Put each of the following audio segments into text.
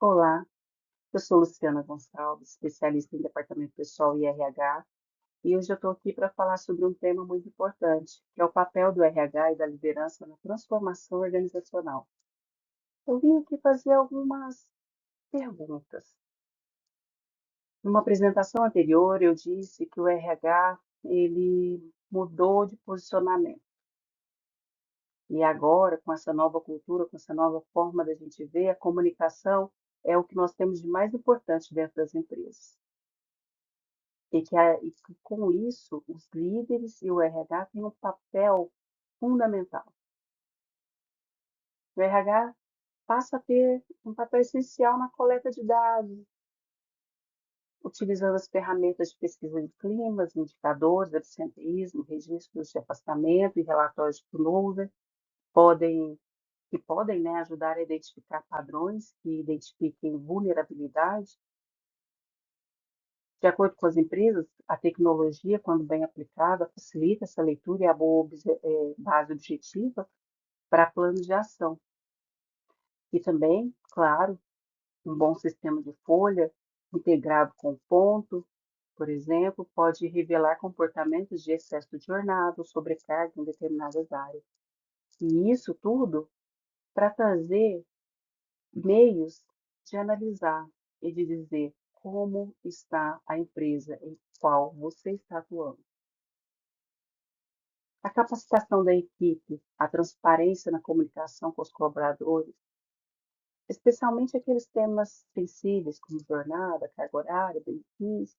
Olá, eu sou Luciana Gonçalves, especialista em departamento pessoal e RH, e hoje eu estou aqui para falar sobre um tema muito importante, que é o papel do RH e da liderança na transformação organizacional. Eu vim aqui fazer algumas perguntas. Numa apresentação anterior, eu disse que o RH ele mudou de posicionamento. E agora, com essa nova cultura, com essa nova forma da gente ver, a comunicação é o que nós temos de mais importante dentro das empresas. E que com isso os líderes e o RH têm um papel fundamental. O RH passa a ter um papel essencial na coleta de dados, utilizando as ferramentas de pesquisa de climas, indicadores, absenteísmo, registros de afastamento e relatórios de turnover, podem, que podem, né, ajudar a identificar padrões que identifiquem vulnerabilidade. De acordo com as empresas, a tecnologia, quando bem aplicada, facilita essa leitura e a boa base objetiva para planos de ação. E também, claro, um bom sistema de folha, integrado com ponto, por exemplo, pode revelar comportamentos de excesso de jornada ou sobrecarga em determinadas áreas. E isso tudo para trazer meios de analisar e de dizer como está a empresa em qual você está atuando. A capacitação da equipe, a transparência na comunicação com os colaboradores, especialmente aqueles temas sensíveis como jornada, carga horária, benefícios.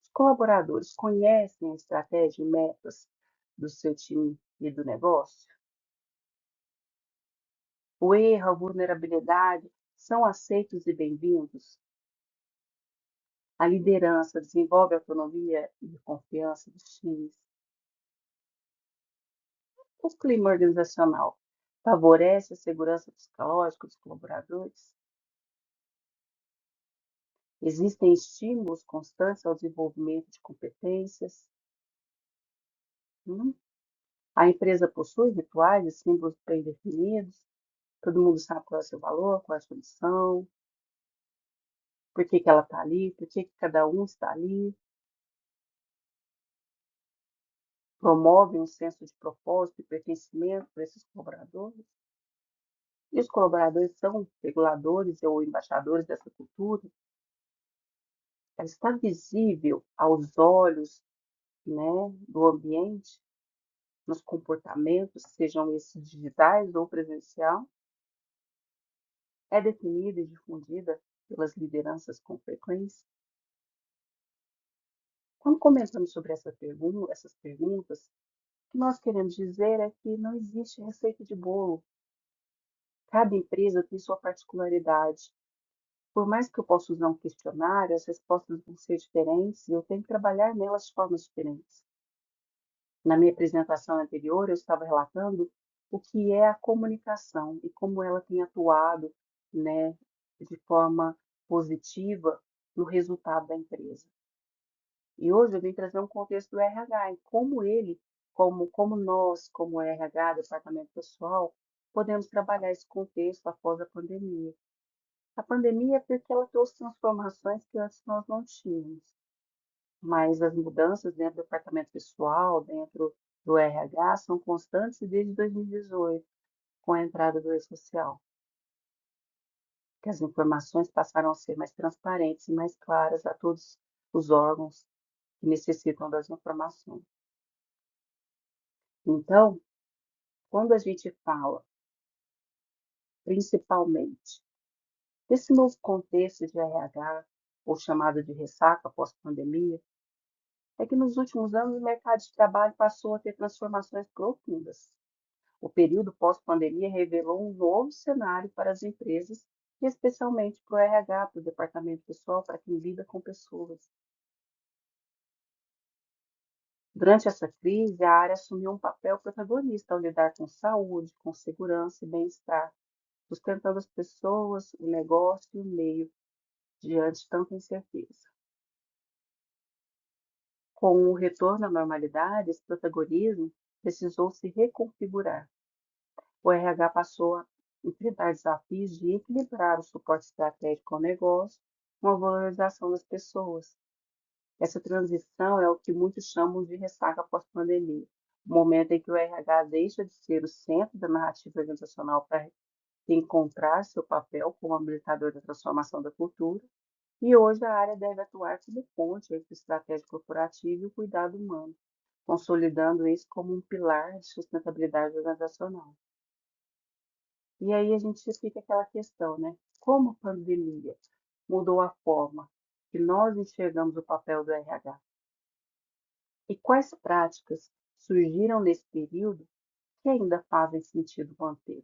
Os colaboradores conhecem a estratégia e metas do seu time e do negócio? O erro, a vulnerabilidade são aceitos e bem-vindos? A liderança desenvolve autonomia e confiança dos times? O clima organizacional favorece a segurança psicológica dos colaboradores? Existem estímulos constantes ao desenvolvimento de competências? Hum? A empresa possui rituais e símbolos bem definidos? Todo mundo sabe qual é o seu valor, qual é a sua missão, por que que ela está ali, por que que cada um está ali? Promove um senso de propósito e pertencimento para esses colaboradores? E os colaboradores são reguladores ou embaixadores dessa cultura? Ela está visível aos olhos, né, do ambiente, nos comportamentos, sejam esses digitais ou presencial? É definida e difundida pelas lideranças com frequência? Quando comentamos sobre essas perguntas, o que nós queremos dizer é que não existe receita de bolo. Cada empresa tem sua particularidade. Por mais que eu possa usar um questionário, as respostas vão ser diferentes e eu tenho que trabalhar nelas de formas diferentes. Na minha apresentação anterior, eu estava relatando o que é a comunicação e como ela tem atuado, né, de forma positiva no resultado da empresa. E hoje eu vim trazer um contexto do RH, e como nós, como RH, Departamento Pessoal, podemos trabalhar esse contexto após a pandemia. A pandemia é porque ela trouxe transformações que antes nós não tínhamos, mas as mudanças dentro do Departamento Pessoal, dentro do RH, são constantes desde 2018, com a entrada do e-social, que as informações passaram a ser mais transparentes e mais claras a todos os órgãos que necessitam das informações. Então, quando a gente fala, principalmente, desse novo contexto de RH, ou chamado de ressaca pós-pandemia, é que nos últimos anos o mercado de trabalho passou a ter transformações profundas. O período pós-pandemia revelou um novo cenário para as empresas e especialmente para o RH, para o departamento pessoal, para quem lida com pessoas. Durante essa crise, a área assumiu um papel protagonista ao lidar com saúde, com segurança e bem-estar, sustentando as pessoas, o negócio e o meio diante de tanta incerteza. Com o retorno à normalidade, esse protagonismo precisou se reconfigurar. O RH passou enfrentar desafios de equilibrar o suporte estratégico ao negócio com a valorização das pessoas. Essa transição é o que muitos chamam de ressaca pós-pandemia, o momento em que o RH deixa de ser o centro da narrativa organizacional para encontrar seu papel como habilitador da transformação da cultura, e hoje a área deve atuar como ponte entre a estratégia corporativa e o cuidado humano, consolidando isso como um pilar de sustentabilidade organizacional. E aí a gente fica aquela questão, né? Como a pandemia mudou a forma que nós enxergamos o papel do RH? E quais práticas surgiram nesse período que ainda fazem sentido manter?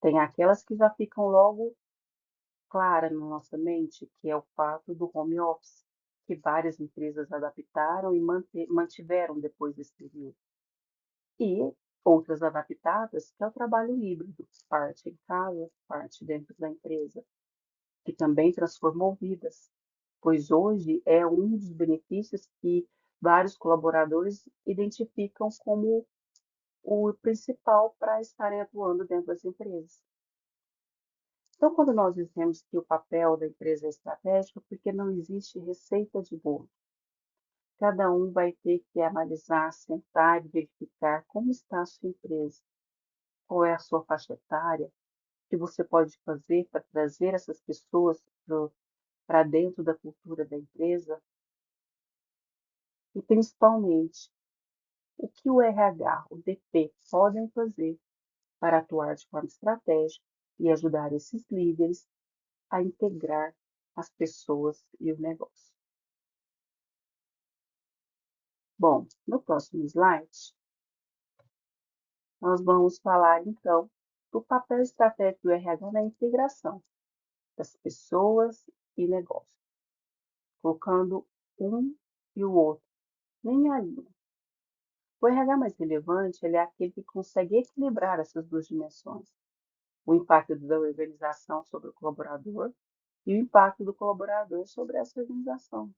Tem aquelas que já ficam logo claras na nossa mente, que é o fato do home office, que várias empresas adaptaram e mantiveram depois desse período. E outras adaptadas, que é o trabalho híbrido, parte em casa, parte dentro da empresa, que também transformou vidas, pois hoje é um dos benefícios que vários colaboradores identificam como o principal para estarem atuando dentro das empresas. Então, quando nós dizemos que o papel da empresa é estratégico, porque não existe receita de bolo. Cada um vai ter que analisar, sentar e verificar como está a sua empresa, qual é a sua faixa etária, o que você pode fazer para trazer essas pessoas para dentro da cultura da empresa e, principalmente, o que o RH, o DP, podem fazer para atuar de forma estratégica e ajudar esses líderes a integrar as pessoas e o negócio. Bom, no próximo slide, nós vamos falar então do papel estratégico do RH na integração das pessoas e negócios, colocando um e o outro nem a linha. O RH mais relevante ele é aquele que consegue equilibrar essas duas dimensões, o impacto da organização sobre o colaborador e o impacto do colaborador sobre essa organização.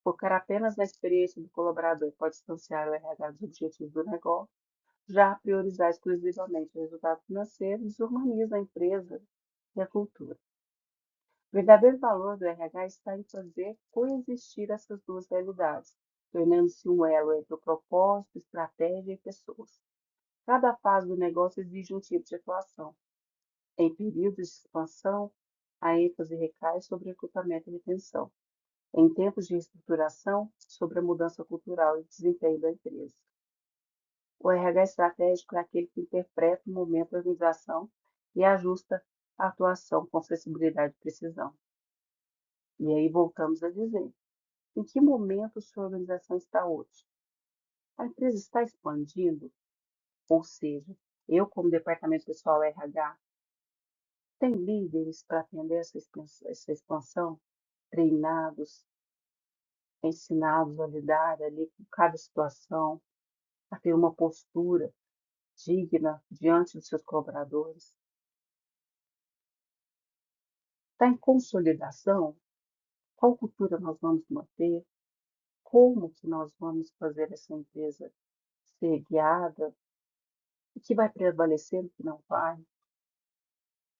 Focar apenas na experiência do colaborador pode distanciar o RH dos objetivos do negócio, já priorizar exclusivamente o resultado financeiro desumaniza a empresa e a cultura. O verdadeiro valor do RH está em fazer coexistir essas duas realidades, tornando-se um elo entre o propósito, estratégia e pessoas. Cada fase do negócio exige um tipo de atuação. Em períodos de expansão, a ênfase recai sobre recrutamento e retenção. Em tempos de reestruturação, sobre a mudança cultural e desempenho da empresa. O RH estratégico é aquele que interpreta o momento da organização e ajusta a atuação com sensibilidade e precisão. E aí voltamos a dizer, em que momento sua organização está hoje? A empresa está expandindo? Ou seja, eu como departamento pessoal RH, tem líderes para atender essa expansão, treinados, ensinados a lidar ali com cada situação, a ter uma postura digna diante dos seus colaboradores. Está em consolidação? Qual cultura nós vamos manter? Como que nós vamos fazer essa empresa ser guiada? O que vai prevalecer, o que não vai?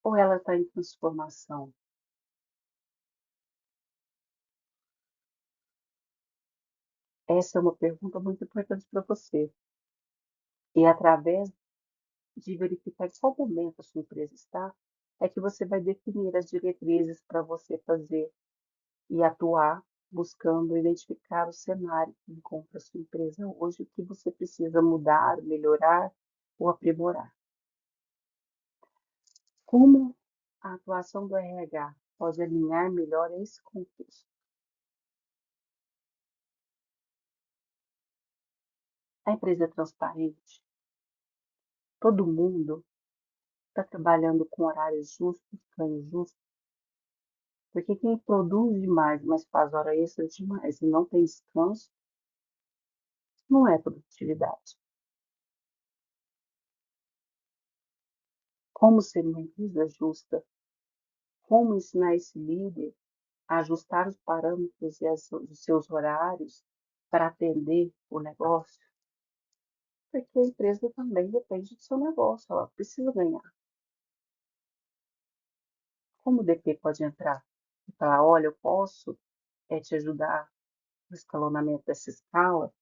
Ou ela está em transformação? Essa é uma pergunta muito importante para você. E através de verificar em qual momento a sua empresa está, é que você vai definir as diretrizes para você fazer e atuar buscando identificar o cenário que encontra a sua empresa hoje, o que você precisa mudar, melhorar ou aprimorar. Como a atuação do RH pode alinhar melhor esse contexto? A empresa é transparente, todo mundo está trabalhando com horários justos, ganhos justos, porque quem produz demais, mas faz hora extra demais e não tem descanso, não é produtividade. Como ser uma empresa justa? Como ensinar esse líder a ajustar os parâmetros e os seus horários para atender o negócio? porque a empresa também depende do seu negócio, ela precisa ganhar. Como o DP pode entrar e falar, olha, eu posso te ajudar no escalonamento dessa escala,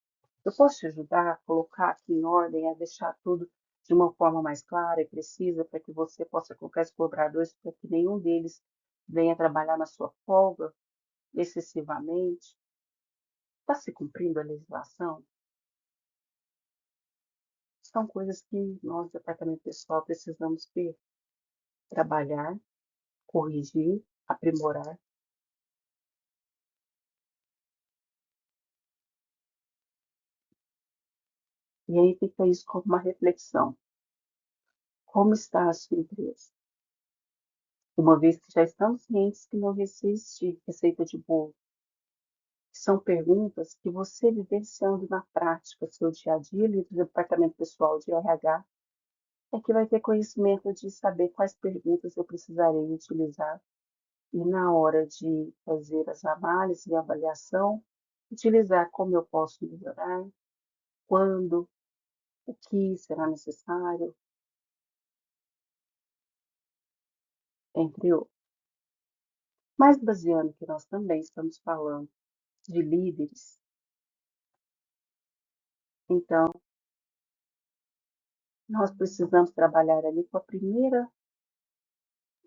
eu posso te ajudar a colocar aqui em ordem, a deixar tudo de uma forma mais clara e precisa para que você possa colocar os colaboradores para que nenhum deles venha trabalhar na sua folga excessivamente. Está se cumprindo a legislação? São coisas que nós, departamento pessoal, precisamos ver, trabalhar, corrigir, aprimorar. E aí fica isso como uma reflexão. Como está a sua empresa? Uma vez que já estamos cientes que não existe receita de bolo, são perguntas que você vivenciando na prática, seu dia a dia, ali do departamento pessoal de RH, é que vai ter conhecimento de saber quais perguntas eu precisarei utilizar e na hora de fazer as análises e avaliação, utilizar como eu posso melhorar, quando, o que será necessário, entre outros. Mas baseando que nós também estamos falando de líderes, então nós precisamos trabalhar ali com a primeira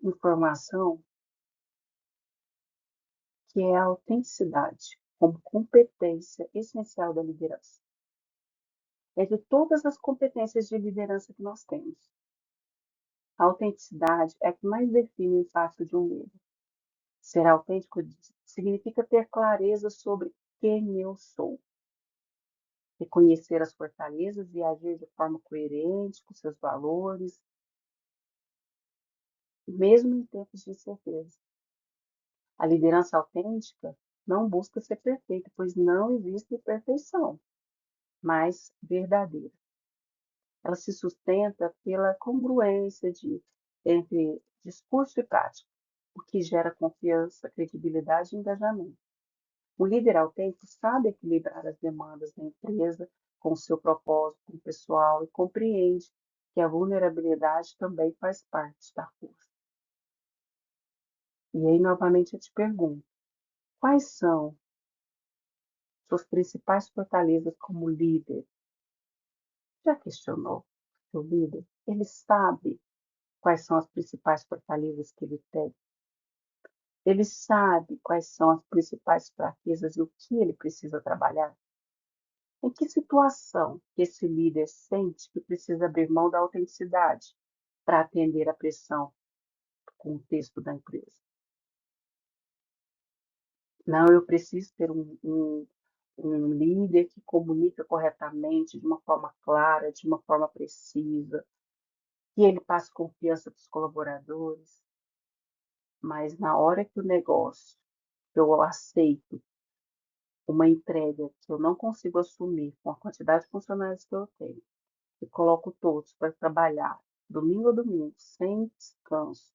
informação, que é a autenticidade, como competência essencial da liderança. Entre todas as competências de liderança que nós temos, a autenticidade é a que mais define o impacto de um líder. Ser autêntico significa ter clareza sobre quem eu sou, reconhecer as fortalezas e agir de forma coerente com seus valores, mesmo em tempos de incerteza. A liderança autêntica não busca ser perfeita, pois não existe perfeição, mas verdadeira. Ela se sustenta pela congruência entre discurso e prática, o que gera confiança, credibilidade e engajamento. O líder autêntico sabe equilibrar as demandas da empresa com o seu propósito com o pessoal e compreende que a vulnerabilidade também faz parte da força. E aí, novamente, eu te pergunto, quais são suas principais fortalezas como líder? Já questionou seu líder? Ele sabe quais são as principais fortalezas que ele tem? Ele sabe quais são as principais fraquezas e o que ele precisa trabalhar? Em que situação que esse líder sente que precisa abrir mão da autenticidade para atender à pressão do contexto da empresa? Não, eu preciso ter um líder que comunica corretamente, de uma forma clara, de uma forma precisa, que ele passe confiança para os colaboradores, mas na hora que o negócio, eu aceito uma entrega que eu não consigo assumir com a quantidade de funcionários que eu tenho, e coloco todos para trabalhar domingo a domingo, sem descanso,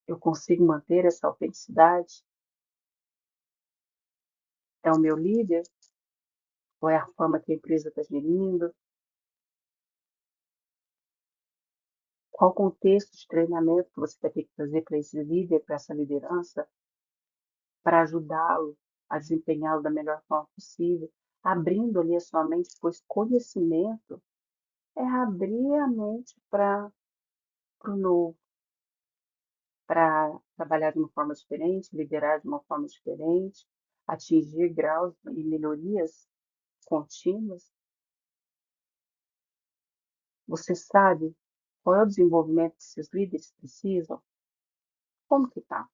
eu consigo manter essa autenticidade? É o meu líder? Ou é a forma que a empresa está gerindo? Qual o contexto de treinamento que você vai ter que fazer para esse líder, para essa liderança, para ajudá-lo a desempenhá-lo da melhor forma possível, abrindo ali a sua mente, pois conhecimento é abrir a mente para o novo, para trabalhar de uma forma diferente, liderar de uma forma diferente, atingir graus e melhorias contínuas. Você sabe qual é o desenvolvimento que seus líderes precisam? Como que está?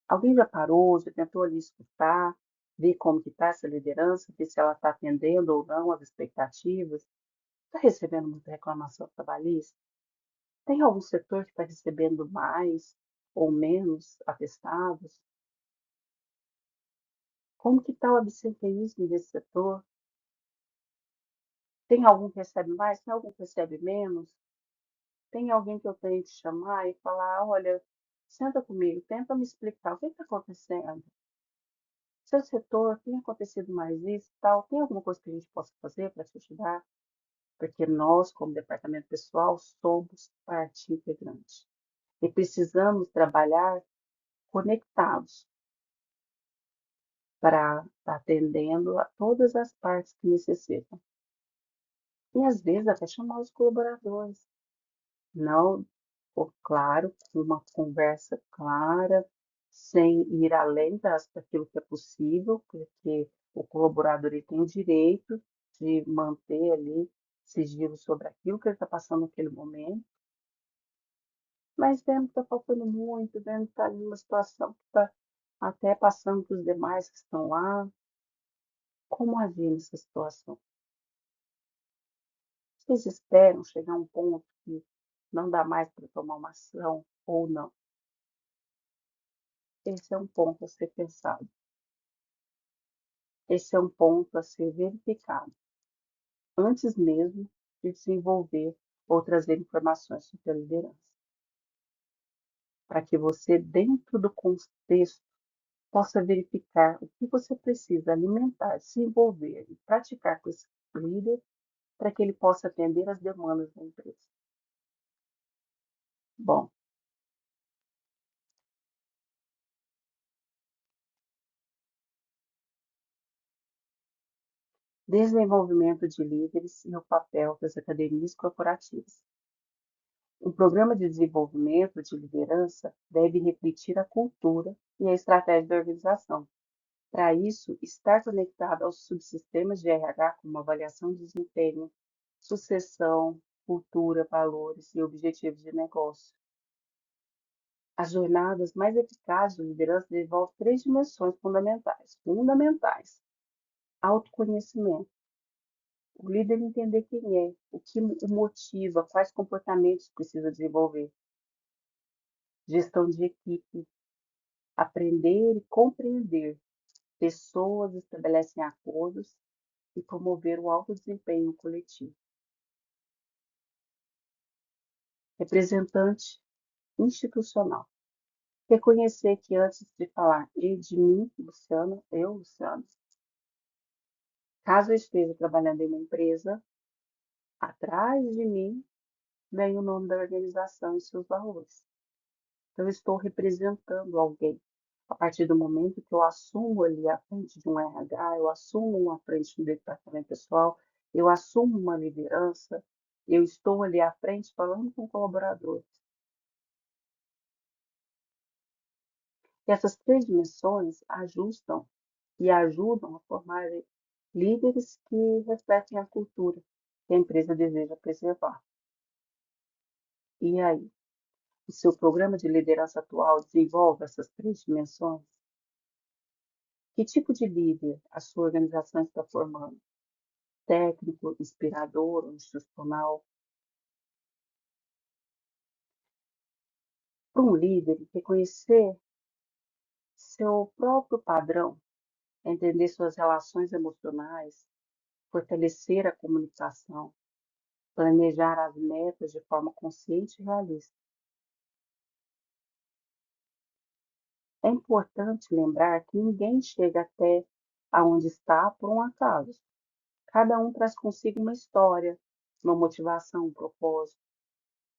Alguém já parou, já tentou ali escutar, ver como que está essa liderança, ver se ela está atendendo ou não às expectativas? Está recebendo muita reclamação trabalhista? Tem algum setor que está recebendo mais ou menos atestados? Como que está o absenteísmo desse setor? Tem algum que recebe mais? Tem algum que recebe menos? Tem alguém que eu tenho que chamar e falar, olha, senta comigo, tenta me explicar o que está acontecendo. Seu setor tem acontecido mais isso e tal? Tem alguma coisa que a gente possa fazer para te ajudar? Porque nós, como departamento pessoal, somos parte integrante e precisamos trabalhar conectados para estar atendendo a todas as partes que necessitam. E às vezes até chamar os colaboradores. Não, claro, com uma conversa clara, sem ir além daquilo que é possível, porque o colaborador ele tem o direito de manter ali sigilo sobre aquilo que ele está passando naquele momento, mas vendo que está faltando muito, vendo que está ali uma situação que está até passando para os demais que estão lá, como agir nessa situação? Vocês esperam chegar a um ponto que não dá mais para tomar uma ação ou não? Esse é um ponto a ser pensado. Esse é um ponto a ser verificado antes mesmo de desenvolver ou trazer informações sobre a liderança, para que você, dentro do contexto, possa verificar o que você precisa alimentar, se envolver e praticar com esse líder para que ele possa atender às demandas da empresa. Bom, desenvolvimento de líderes e o papel das academias corporativas. Um programa de desenvolvimento de liderança deve refletir a cultura e a estratégia da organização. Para isso, estar conectado aos subsistemas de RH, como avaliação de desempenho, sucessão, cultura, valores e objetivos de negócio. As jornadas mais eficazes de liderança desenvolvem três dimensões fundamentais. Fundamentais. Autoconhecimento. O líder entender quem é, o que o motiva, quais comportamentos precisa desenvolver. Gestão de equipe. Aprender e compreender pessoas, estabelecem acordos e promover o alto desempenho coletivo. Representante institucional. Reconhecer que antes de falar e de mim, Luciana, eu, Luciana, caso eu esteja trabalhando em uma empresa, atrás de mim vem o nome da organização e seus valores. Então, eu estou representando alguém. A partir do momento que eu assumo ali à frente de um RH, eu assumo à frente do departamento pessoal, eu assumo uma liderança, eu estou ali à frente falando com colaboradores. E essas três dimensões ajustam e ajudam a formar líderes que refletem a cultura que a empresa deseja preservar. E aí, o seu programa de liderança atual desenvolve essas três dimensões? Que tipo de líder a sua organização está formando? Técnico, inspirador ou institucional? Para um líder, reconhecer seu próprio padrão, entender suas relações emocionais, fortalecer a comunicação, planejar as metas de forma consciente e realista. É importante lembrar que ninguém chega até aonde está por um acaso. Cada um traz consigo uma história, uma motivação, um propósito.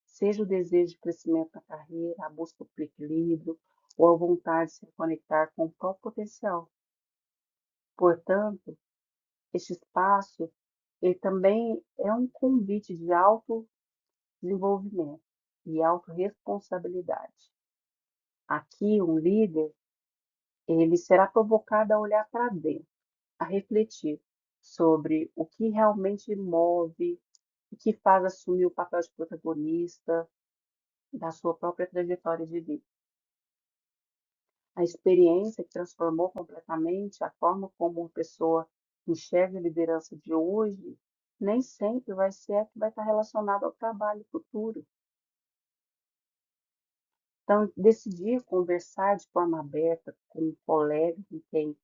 Seja o desejo de crescimento na carreira, a busca por equilíbrio ou a vontade de se conectar com o próprio potencial. Portanto, este espaço ele também é um convite de autodesenvolvimento e autorresponsabilidade. Aqui, um líder, ele será provocado a olhar para dentro, a refletir sobre o que realmente move, o que faz assumir o papel de protagonista da sua própria trajetória de vida. A experiência que transformou completamente a forma como uma pessoa enxerga a liderança de hoje, nem sempre vai ser a que vai estar relacionada ao trabalho futuro. Então, decidir conversar de forma aberta com um colega com quem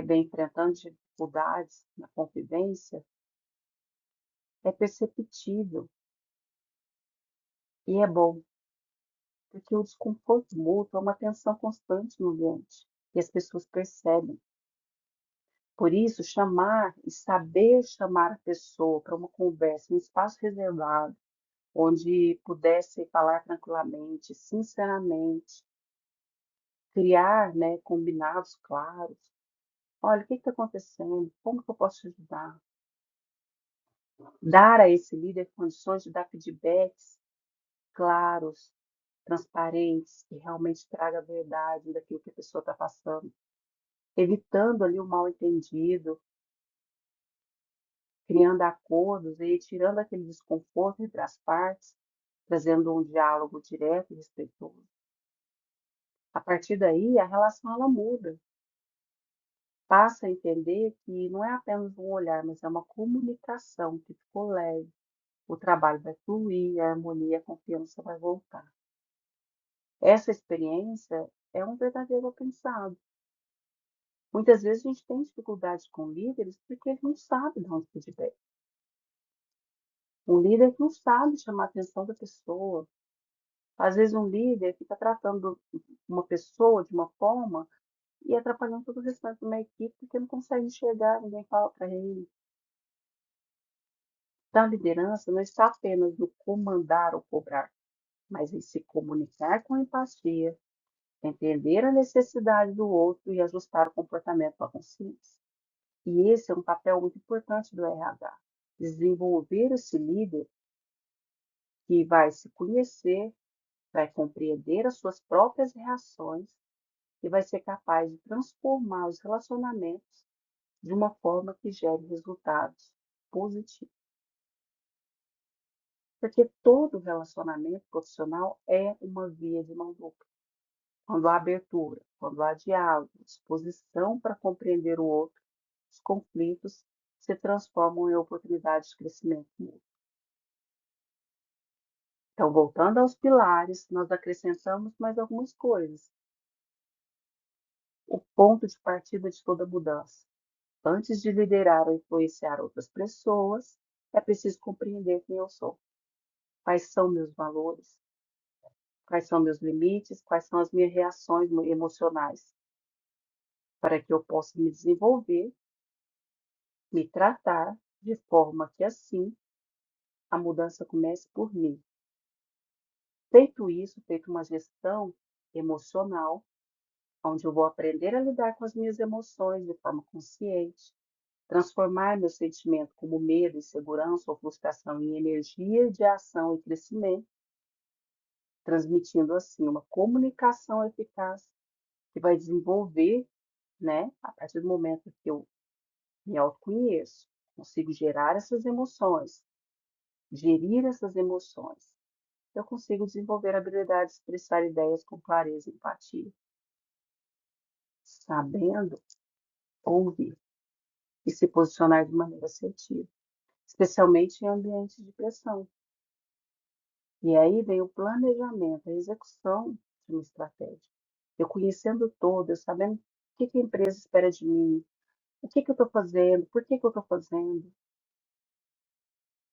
vem enfrentando dificuldades na convivência é perceptível e é bom, porque o desconforto mútuo é uma tensão constante no ambiente e as pessoas percebem. Por isso, chamar e saber chamar a pessoa para uma conversa, um espaço reservado, onde pudesse falar tranquilamente, sinceramente, criar, né, combinados claros. Olha, o que está acontecendo? Como que eu posso te ajudar? Dar a esse líder condições de dar feedbacks claros, transparentes, que realmente traga a verdade daquilo que a pessoa está passando, evitando ali o mal-entendido, criando acordos e tirando aquele desconforto entre as partes, trazendo um diálogo direto e respeitoso. A partir daí, a relação ela muda, passa a entender que não é apenas um olhar, mas é uma comunicação que ficou leve. O trabalho vai fluir, a harmonia, a confiança vai voltar. Essa experiência é um verdadeiro aprendizado. Muitas vezes a gente tem dificuldade com líderes porque ele não sabe dar um feedback. Um líder que não sabe chamar a atenção da pessoa. Às vezes um líder fica tratando uma pessoa de uma forma e atrapalhando todo o restante de uma equipe porque não consegue enxergar, ninguém fala para ele. Então, a liderança não está apenas no comandar ou cobrar, mas em se comunicar com empatia, entender a necessidade do outro e ajustar o comportamento com a consciência. E esse é um papel muito importante do RH. Desenvolver esse líder que vai se conhecer, vai compreender as suas próprias reações e vai ser capaz de transformar os relacionamentos de uma forma que gere resultados positivos. Porque todo relacionamento profissional é uma via de mão dupla. Quando há abertura, quando há diálogo, disposição para compreender o outro, os conflitos se transformam em oportunidades de crescimento mútuo. Então, voltando aos pilares, nós acrescentamos mais algumas coisas. O ponto de partida de toda mudança. Antes de liderar ou influenciar outras pessoas, é preciso compreender quem eu sou, quais são meus valores, quais são meus limites, quais são as minhas reações emocionais, para que eu possa me desenvolver, me tratar de forma que assim a mudança comece por mim. Feito isso, feito uma gestão emocional, onde eu vou aprender a lidar com as minhas emoções de forma consciente, transformar meu sentimento como medo, insegurança ou frustração em energia de ação e crescimento, transmitindo assim uma comunicação eficaz que vai desenvolver, né, a partir do momento que eu me autoconheço, consigo gerar essas emoções, gerir essas emoções, eu consigo desenvolver a habilidade de expressar ideias com clareza e empatia, sabendo ouvir e se posicionar de maneira assertiva, especialmente em ambientes de pressão. E aí vem o planejamento, a execução de uma estratégia. Eu conhecendo todo, eu sabendo o que a empresa espera de mim, o que eu estou fazendo, por que eu estou fazendo.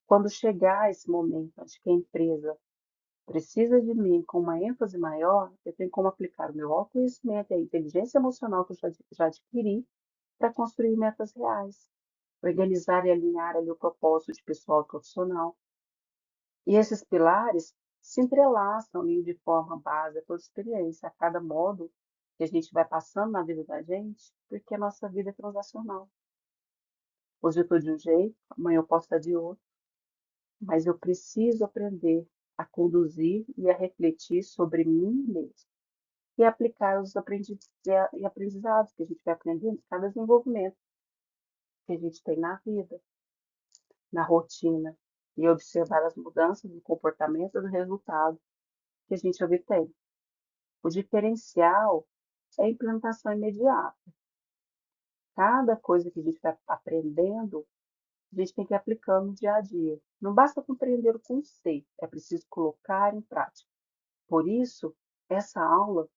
Quando chegar esse momento, onde que a empresa precisa de mim com uma ênfase maior, eu tenho como aplicar o meu autoconhecimento e a inteligência emocional que eu já adquiri para construir metas reais, organizar e alinhar ali o propósito de pessoal e profissional. E esses pilares se entrelaçam ali de forma base a toda experiência, a cada modo que a gente vai passando na vida da gente, porque a nossa vida é transacional. Hoje eu estou de um jeito, amanhã eu posso estar de outro, mas eu preciso aprender a conduzir e a refletir sobre mim mesmo e aplicar os aprendizados que a gente vai aprendendo em cada desenvolvimento que a gente tem na vida, na rotina, e observar as mudanças no comportamento e no resultado que a gente obtém. O diferencial é a implementação imediata. Cada coisa que a gente vai aprendendo, a gente tem que ir aplicando no dia a dia. Não basta compreender o conceito, é preciso colocar em prática. Por isso, essa aula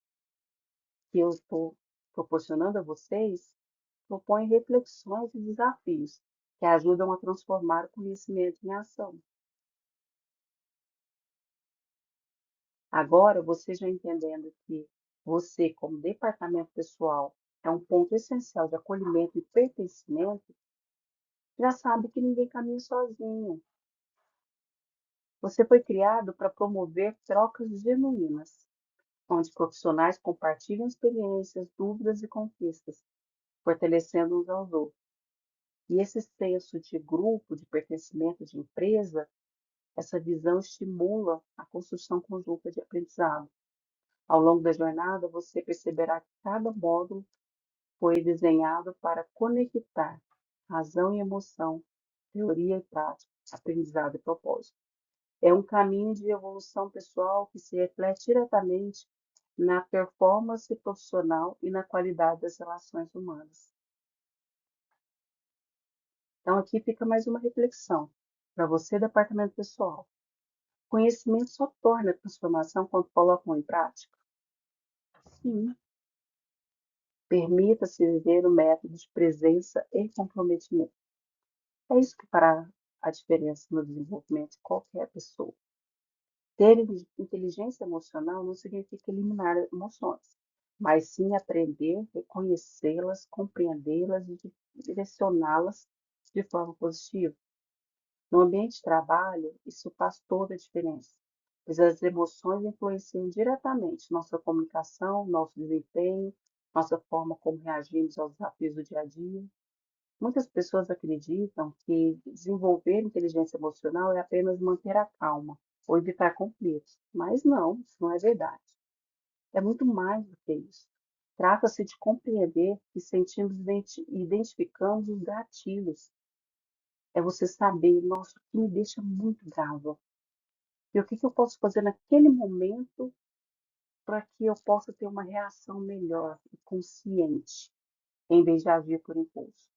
que eu estou proporcionando a vocês propõe reflexões e desafios que ajudam a transformar o conhecimento em ação. Agora, você já entendendo que você, como departamento pessoal, é um ponto essencial de acolhimento e pertencimento, já sabe que ninguém caminha sozinho. Você foi criado para promover trocas genuínas, onde profissionais compartilham experiências, dúvidas e conquistas, fortalecendo uns aos outros. E esse senso de grupo, de pertencimento de empresa, essa visão estimula a construção conjunta de aprendizado. Ao longo da jornada, você perceberá que cada módulo foi desenhado para conectar razão e emoção, teoria e prática, aprendizado e propósito. É um caminho de evolução pessoal que se reflete diretamente na performance profissional e na qualidade das relações humanas. Então, aqui fica mais uma reflexão para você, departamento pessoal. Conhecimento só torna transformação quando colocam em prática? Sim. Permita-se viver o método de presença e comprometimento. É isso que fará a diferença no desenvolvimento de qualquer pessoa. Ter inteligência emocional não significa eliminar emoções, mas sim aprender, reconhecê-las, compreendê-las e direcioná-las de forma positiva. No ambiente de trabalho, isso faz toda a diferença, pois as emoções influenciam diretamente nossa comunicação, nosso desempenho, nossa forma como reagimos aos desafios do dia a dia. Muitas pessoas acreditam que desenvolver inteligência emocional é apenas manter a calma ou evitar conflitos, mas não, isso não é verdade. É muito mais do que isso. Trata-se de compreender que sentimos e identificamos os gatilhos. É você saber, nossa, o que me deixa muito brava. E o que eu posso fazer naquele momento para que eu possa ter uma reação melhor e consciente, em vez de agir por impulso.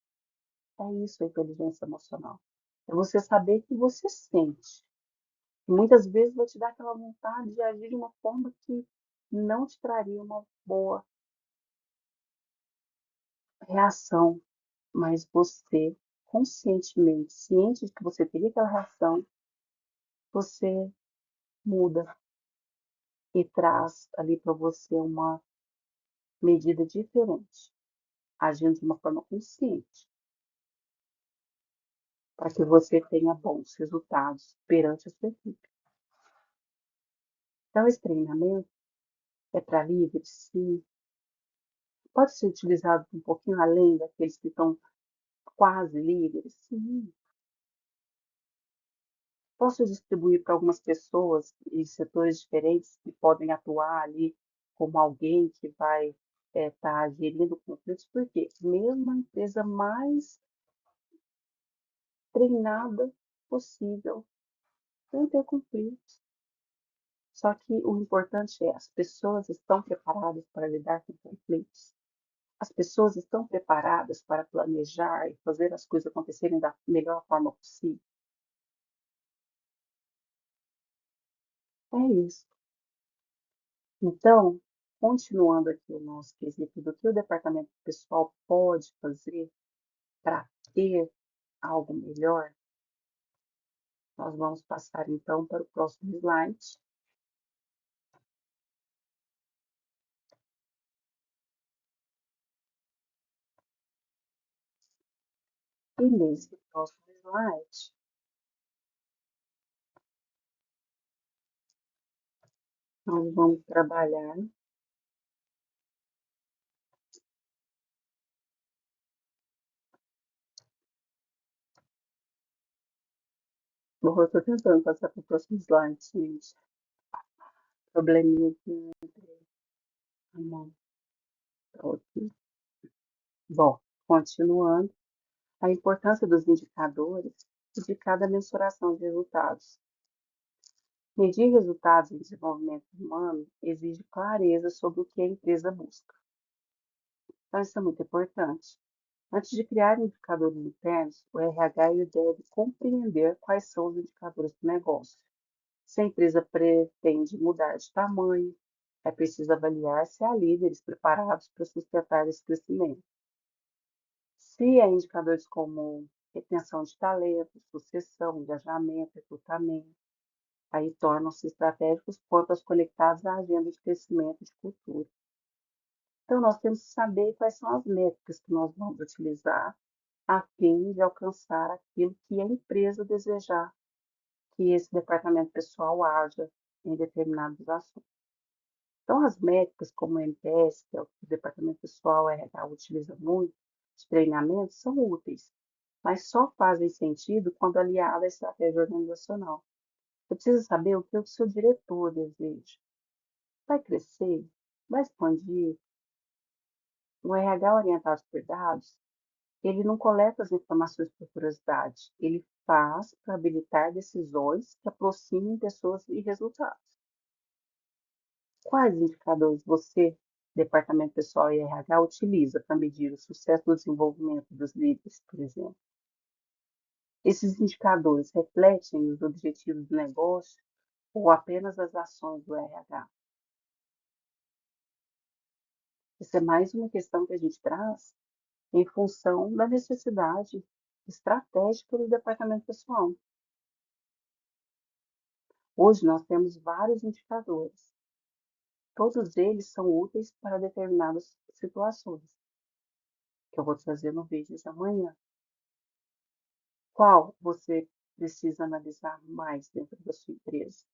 É isso a inteligência emocional. É você saber que você sente. E muitas vezes vai te dar aquela vontade de agir de uma forma que não te traria uma boa reação, mas você, conscientemente, ciente de que você teria aquela reação, você muda e traz ali para você uma medida diferente, agindo de uma forma consciente, para que você tenha bons resultados perante a sua equipe. Então, esse treinamento é para líderes, sim. Pode ser utilizado um pouquinho além daqueles que estão quase líderes, sim. Posso distribuir para algumas pessoas em setores diferentes que podem atuar ali como alguém que vai estar gerindo conflitos, porque mesmo a empresa mais treinada possível vai ter conflitos. Só que o importante é as pessoas estão preparadas para lidar com conflitos. As pessoas estão preparadas para planejar e fazer as coisas acontecerem da melhor forma possível. É isso. Então, continuando aqui o nosso quesito do que o departamento pessoal pode fazer para ter algo melhor, nós vamos passar então para o próximo slide. E nesse próximo slide, nós vamos trabalhar. Bom, eu estou tentando passar para o próximo slide, gente. Probleminha aqui na mão. Ok. Bom, continuando, a importância dos indicadores e de cada mensuração de resultados. Medir resultados em desenvolvimento humano exige clareza sobre o que a empresa busca. Então, isso é muito importante. Antes de criar indicadores internos, o RH deve compreender quais são os indicadores do negócio. Se a empresa pretende mudar de tamanho, é preciso avaliar se há líderes preparados para sustentar esse crescimento. Se há indicadores como retenção de talentos, sucessão, engajamento, recrutamento, aí tornam-se estratégicos quanto aos conectados à agenda de crescimento de cultura. Então, nós temos que saber quais são as métricas que nós vamos utilizar a fim de alcançar aquilo que a empresa desejar que esse departamento pessoal haja em determinados assuntos. Então, as métricas como o NPS, que é o que o departamento pessoal RH utiliza muito, os treinamentos são úteis, mas só fazem sentido quando aliada à estratégia organizacional. Você precisa saber o que o seu diretor deseja. Vai crescer? Vai expandir? O RH orientado por dados, ele não coleta as informações por curiosidade, ele faz para habilitar decisões que aproximem pessoas e resultados. Quais indicadores você, Departamento Pessoal e RH, utiliza para medir o sucesso do desenvolvimento dos líderes, por exemplo? Esses indicadores refletem os objetivos do negócio ou apenas as ações do RH? Essa é mais uma questão que a gente traz em função da necessidade estratégica do departamento pessoal. Hoje nós temos vários indicadores. Todos eles são úteis para determinadas situações, que eu vou trazer no vídeo de amanhã. Qual você precisa analisar mais dentro da sua empresa?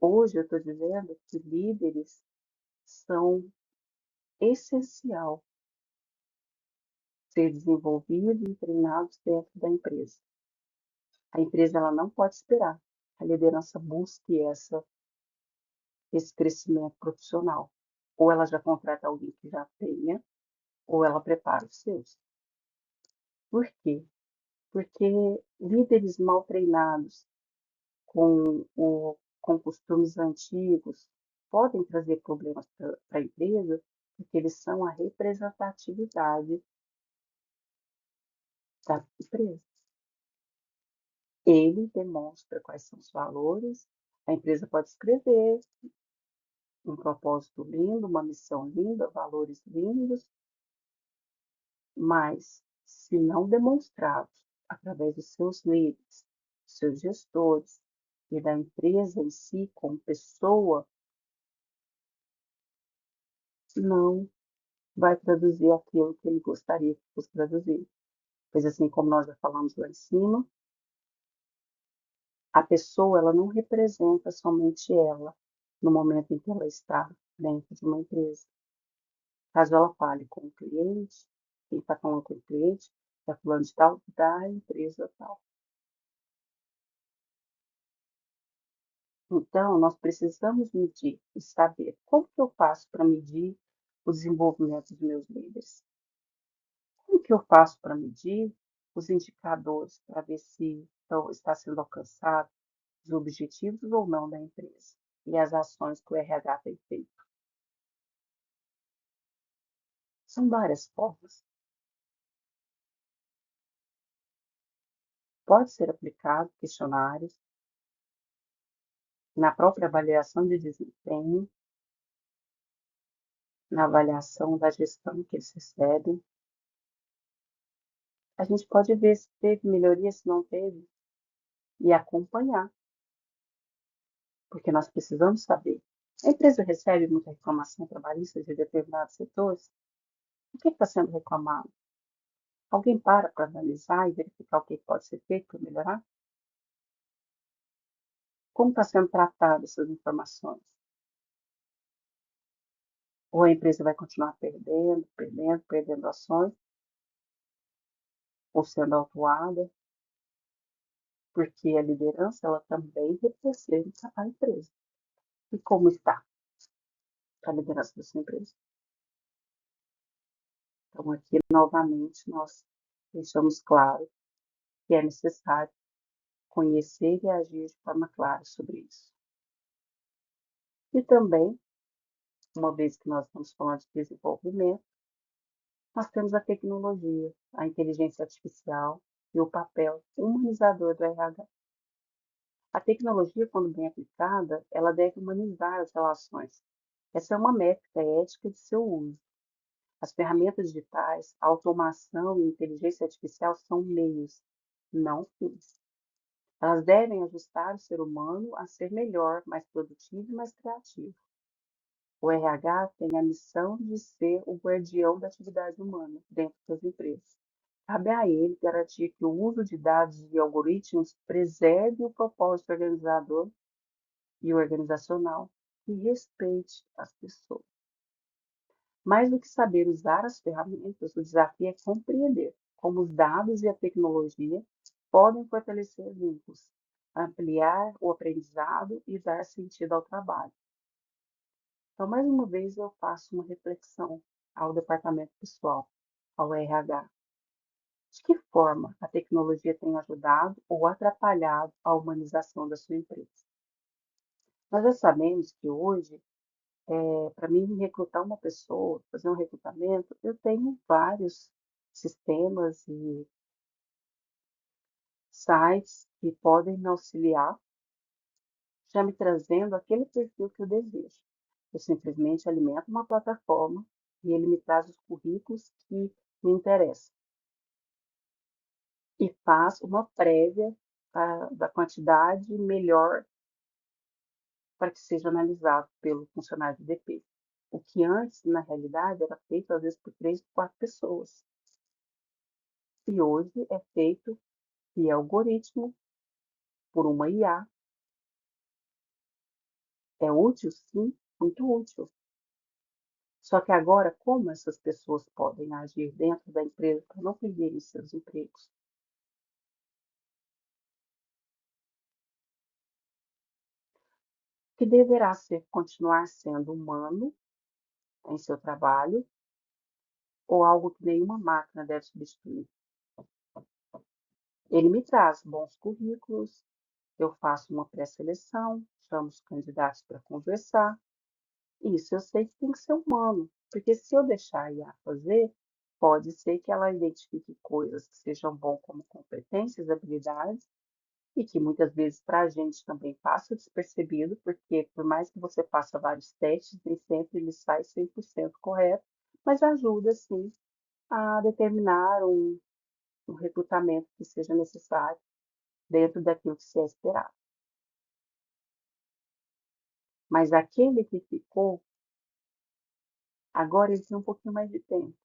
Hoje eu estou dizendo que líderes são essencial ser desenvolvidos e treinados dentro da empresa. A empresa ela não pode esperar que a liderança busque esse crescimento profissional. Ou ela já contrata alguém que já tenha, ou ela prepara os seus. Por quê? Porque líderes mal treinados, com costumes antigos, podem trazer problemas para a empresa, porque eles são a representatividade da empresa. Ele demonstra quais são os valores, a empresa pode escrever um propósito lindo, uma missão linda, valores lindos, mas se não demonstrados através dos seus líderes, seus gestores e da empresa em si como pessoa, não vai traduzir aquilo que ele gostaria que fosse traduzir. Pois assim como nós já falamos lá em cima, a pessoa ela não representa somente ela no momento em que ela está dentro de uma empresa. Caso ela fale com o cliente, quem está falando com o cliente é fulano de tal da empresa tal. Então, nós precisamos medir e saber como que eu faço para medir o desenvolvimento dos meus líderes. Como que eu faço para medir os indicadores para ver se está sendo alcançado os objetivos ou não da empresa e as ações que o RH tem feito. São várias formas. Pode ser aplicado questionários na própria avaliação de desempenho, na avaliação da gestão que eles recebem. A gente pode ver se teve melhoria, se não teve, e acompanhar, porque nós precisamos saber. A empresa recebe muita reclamação trabalhista de determinados setores. O que está sendo reclamado? Alguém para analisar e verificar o que pode ser feito para melhorar? Como está sendo tratada essas informações? Ou a empresa vai continuar perdendo ações, ou sendo autuada, porque a liderança ela também representa a empresa. E como está a liderança da sua empresa? Então, aqui, novamente, nós deixamos claro que é necessário conhecer e agir de forma clara sobre isso. E também, uma vez que nós estamos falando de desenvolvimento, nós temos a tecnologia, a inteligência artificial e o papel humanizador do RH. A tecnologia, quando bem aplicada, ela deve humanizar as relações. Essa é uma métrica ética de seu uso. As ferramentas digitais, a automação e a inteligência artificial são meios, não fins. Elas devem ajustar o ser humano a ser melhor, mais produtivo e mais criativo. O RH tem a missão de ser o guardião da atividade humana dentro das empresas. Cabe a ele garantir que o uso de dados e algoritmos preserve o propósito organizador e organizacional e respeite as pessoas. Mais do que saber usar as ferramentas, o desafio é compreender como os dados e a tecnologia podem fortalecer vínculos, ampliar o aprendizado e dar sentido ao trabalho. Então, mais uma vez, eu faço uma reflexão ao departamento pessoal, ao RH. De que forma a tecnologia tem ajudado ou atrapalhado a humanização da sua empresa? Nós já sabemos que hoje, para mim recrutar uma pessoa, fazer um recrutamento, eu tenho vários sistemas e sites que podem me auxiliar, já me trazendo aquele perfil que eu desejo. Eu simplesmente alimento uma plataforma e ele me traz os currículos que me interessam e faz uma prévia da quantidade melhor para que seja analisado pelo funcionário de DP. O que antes, na realidade, era feito às vezes por 3, 4 pessoas. E hoje é feito via algoritmo, por uma IA. É útil? Sim, muito útil. Só que agora, como essas pessoas podem agir dentro da empresa para não perderem seus empregos? Que deverá ser continuar sendo humano em seu trabalho ou algo que nenhuma máquina deve substituir. Ele me traz bons currículos, eu faço uma pré-seleção, chamo os candidatos para conversar. Isso eu sei que tem que ser humano, porque se eu deixar a IA fazer, pode ser que ela identifique coisas que sejam bom como competências, habilidades, e que muitas vezes para a gente também passa despercebido, porque por mais que você faça vários testes, nem sempre ele sai 100% correto, mas ajuda sim a determinar um recrutamento que seja necessário dentro daquilo que se é esperado. Mas aquele que ficou, agora ele tem um pouquinho mais de tempo.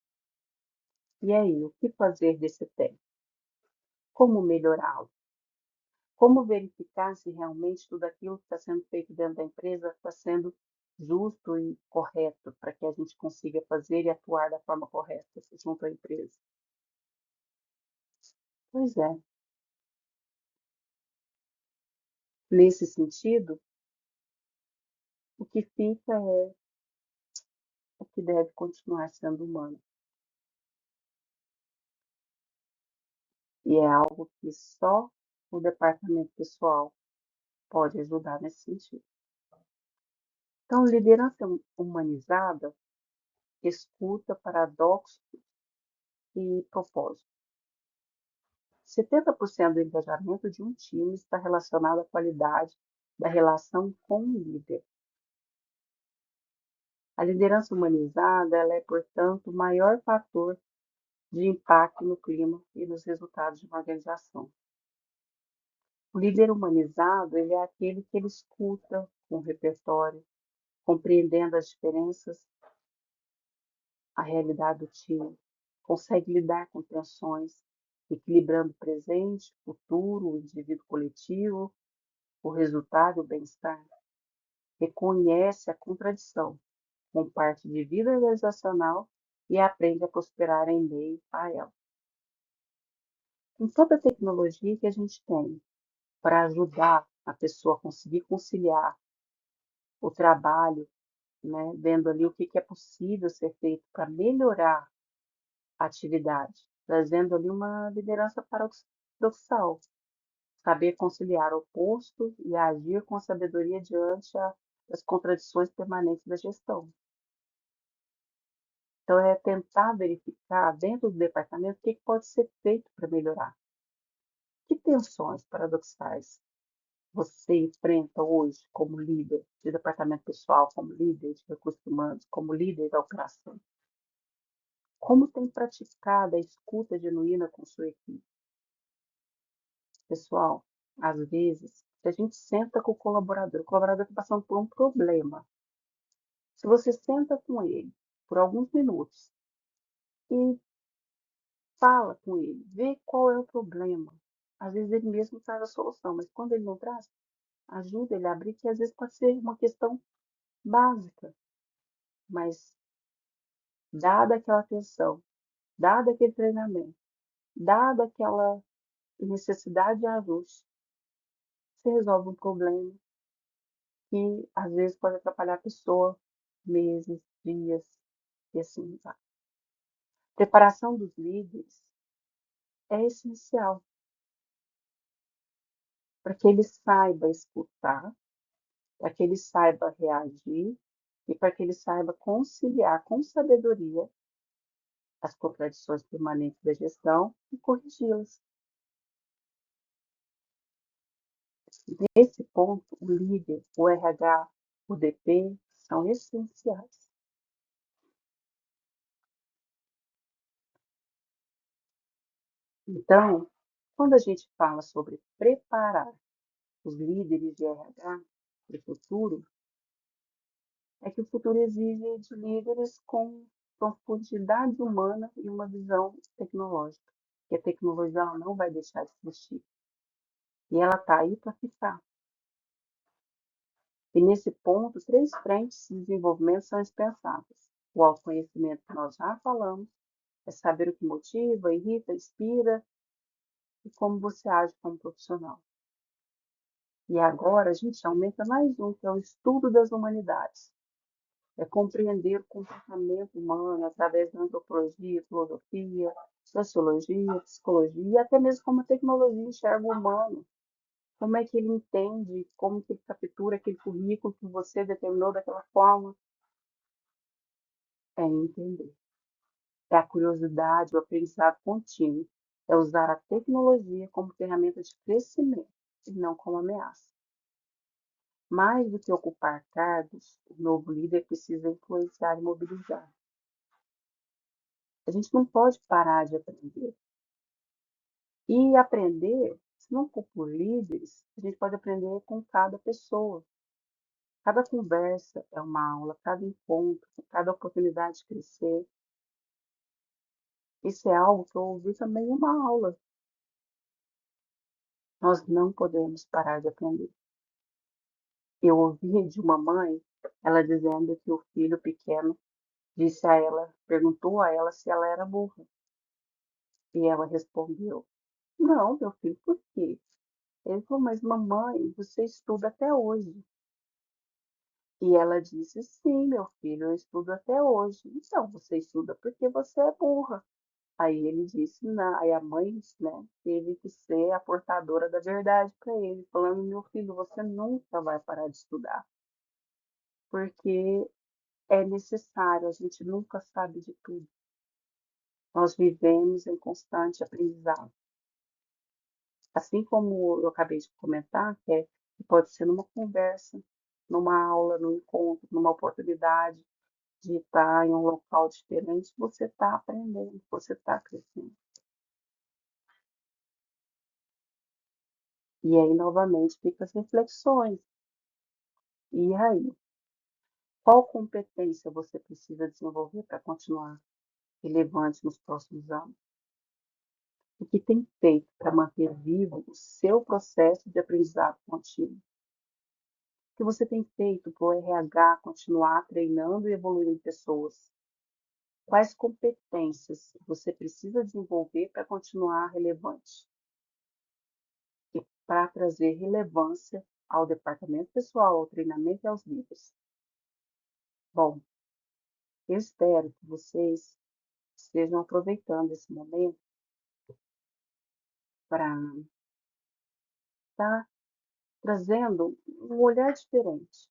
E aí, o que fazer desse tempo? Como melhorá-lo? Como verificar se realmente tudo aquilo que está sendo feito dentro da empresa está sendo justo e correto para que a gente consiga fazer e atuar da forma correta junto à empresa? Pois é, nesse sentido, o que fica é o que deve continuar sendo humano. E é algo que só o departamento pessoal pode ajudar nesse sentido. Então, liderança humanizada escuta paradoxos e propósito. 70% do engajamento de um time está relacionado à qualidade da relação com o líder. A liderança humanizada, ela é, portanto, o maior fator de impacto no clima e nos resultados de uma organização. O líder humanizado, ele é aquele que ele escuta com o repertório, compreendendo as diferenças, a realidade do time, consegue lidar com tensões, equilibrando o presente, o futuro, o indivíduo coletivo, o resultado, o bem-estar. Reconhece a contradição, como parte de vida organizacional e aprende a prosperar em meio a ela. Com toda a tecnologia que a gente tem para ajudar a pessoa a conseguir conciliar o trabalho, né, vendo ali o que é possível ser feito para melhorar a atividade, trazendo ali uma liderança paradoxal, saber conciliar o oposto e agir com sabedoria diante das contradições permanentes da gestão. Então, é tentar verificar dentro do departamento o que pode ser feito para melhorar. Que tensões paradoxais você enfrenta hoje como líder de departamento pessoal, como líder de recursos humanos, como líder da operação? Como tem praticado a escuta genuína com sua equipe? Pessoal, às vezes, se a gente senta com o colaborador está passando por um problema, Se você senta com ele por alguns minutos e fala com ele, vê qual é o problema. Às vezes ele mesmo traz a solução, mas quando ele não traz, ajuda ele a abrir, que às vezes pode ser uma questão básica, mas dada aquela atenção, dado aquele treinamento, dada aquela necessidade de ajuste, você resolve um problema que às vezes pode atrapalhar a pessoa meses, dias e assim vai. Preparação dos líderes é essencial para que ele saiba escutar, para que ele saiba reagir e para que ele saiba conciliar com sabedoria as contradições permanentes da gestão e corrigi-las. Nesse ponto, o líder, o RH, o DP são essenciais. Então, quando a gente fala sobre preparar os líderes de RH para o futuro, é que o futuro exige de líderes com profundidade humana e uma visão tecnológica, que a tecnologia ela não vai deixar de existir. E ela está aí para ficar. E nesse ponto, três frentes de desenvolvimento são dispensáveis. O autoconhecimento que nós já falamos, é saber o que motiva, irrita, inspira e como você age como profissional. E agora a gente aumenta mais um, que é o estudo das humanidades. É compreender o comportamento humano através da antropologia, filosofia, sociologia, psicologia e até mesmo como a tecnologia enxerga o humano. Como é que ele entende, como que ele captura aquele currículo que você determinou daquela forma. É entender. É a curiosidade, o aprendizado contínuo. É usar a tecnologia como ferramenta de crescimento e não como ameaça. Mais do que ocupar cargos, o novo líder precisa influenciar e mobilizar. A gente não pode parar de aprender. E aprender, se não for por líderes, a gente pode aprender com cada pessoa. Cada conversa é uma aula, cada encontro, cada oportunidade de crescer. Isso é algo que eu ouvi também em uma aula. Nós não podemos parar de aprender. Eu ouvi de uma mãe, ela dizendo que o filho pequeno disse a ela, perguntou a ela se ela era burra. E ela respondeu: Não, meu filho, por quê? Ele falou: Mas mamãe, você estuda até hoje. E ela disse: Sim, meu filho, eu estudo até hoje. Então, você estuda porque você é burra. Aí ele disse: Não. Aí a mãe, né, teve que ser a portadora da verdade para ele, falando: Meu filho, você nunca vai parar de estudar, porque é necessário, a gente nunca sabe de tudo. Nós vivemos em constante aprendizado. Assim como eu acabei de comentar, que pode ser numa conversa, numa aula, num encontro, numa oportunidade de estar em um local diferente, você está aprendendo, você está crescendo. E aí, novamente, fica as reflexões. E aí, qual competência você precisa desenvolver para continuar relevante nos próximos anos? O que tem feito para manter vivo o seu processo de aprendizado contínuo? O que você tem feito para o RH continuar treinando e evoluindo pessoas? Quais competências você precisa desenvolver para continuar relevante e para trazer relevância ao departamento pessoal, ao treinamento e aos líderes? Bom, eu espero que vocês estejam aproveitando esse momento para estar trazendo um olhar diferente,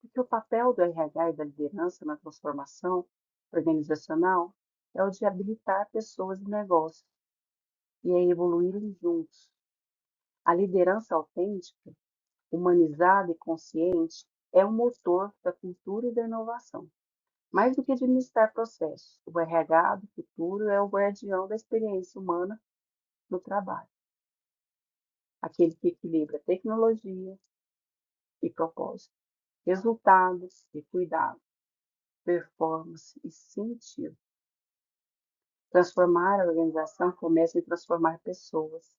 porque o papel do RH e da liderança na transformação organizacional é o de habilitar pessoas e negócios e a evoluírem juntos. A liderança autêntica, humanizada e consciente é o motor da cultura e da inovação. Mais do que administrar processos, o RH do futuro é o guardião da experiência humana no trabalho, aquele que equilibra tecnologia e propósito, resultados e cuidado. performance e sentido. Transformar a organização começa em transformar pessoas.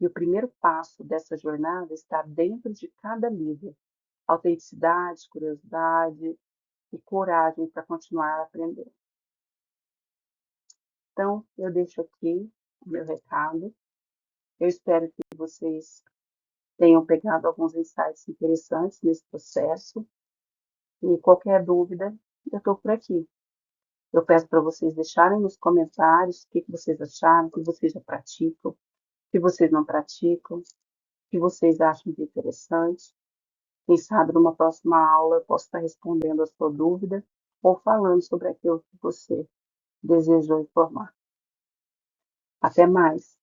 E o primeiro passo dessa jornada está dentro de cada líder. Autenticidade, curiosidade e coragem para continuar aprendendo. Então, eu deixo aqui o meu recado. Eu espero que vocês tenham pegado alguns insights interessantes nesse processo. E qualquer dúvida, eu estou por aqui. Eu peço para vocês deixarem nos comentários o que vocês acharam, o que vocês já praticam, o que vocês não praticam, o que vocês acham de interessante. Quem sabe numa próxima aula eu posso estar respondendo a sua dúvida ou falando sobre aquilo que você desejou informar. Até mais!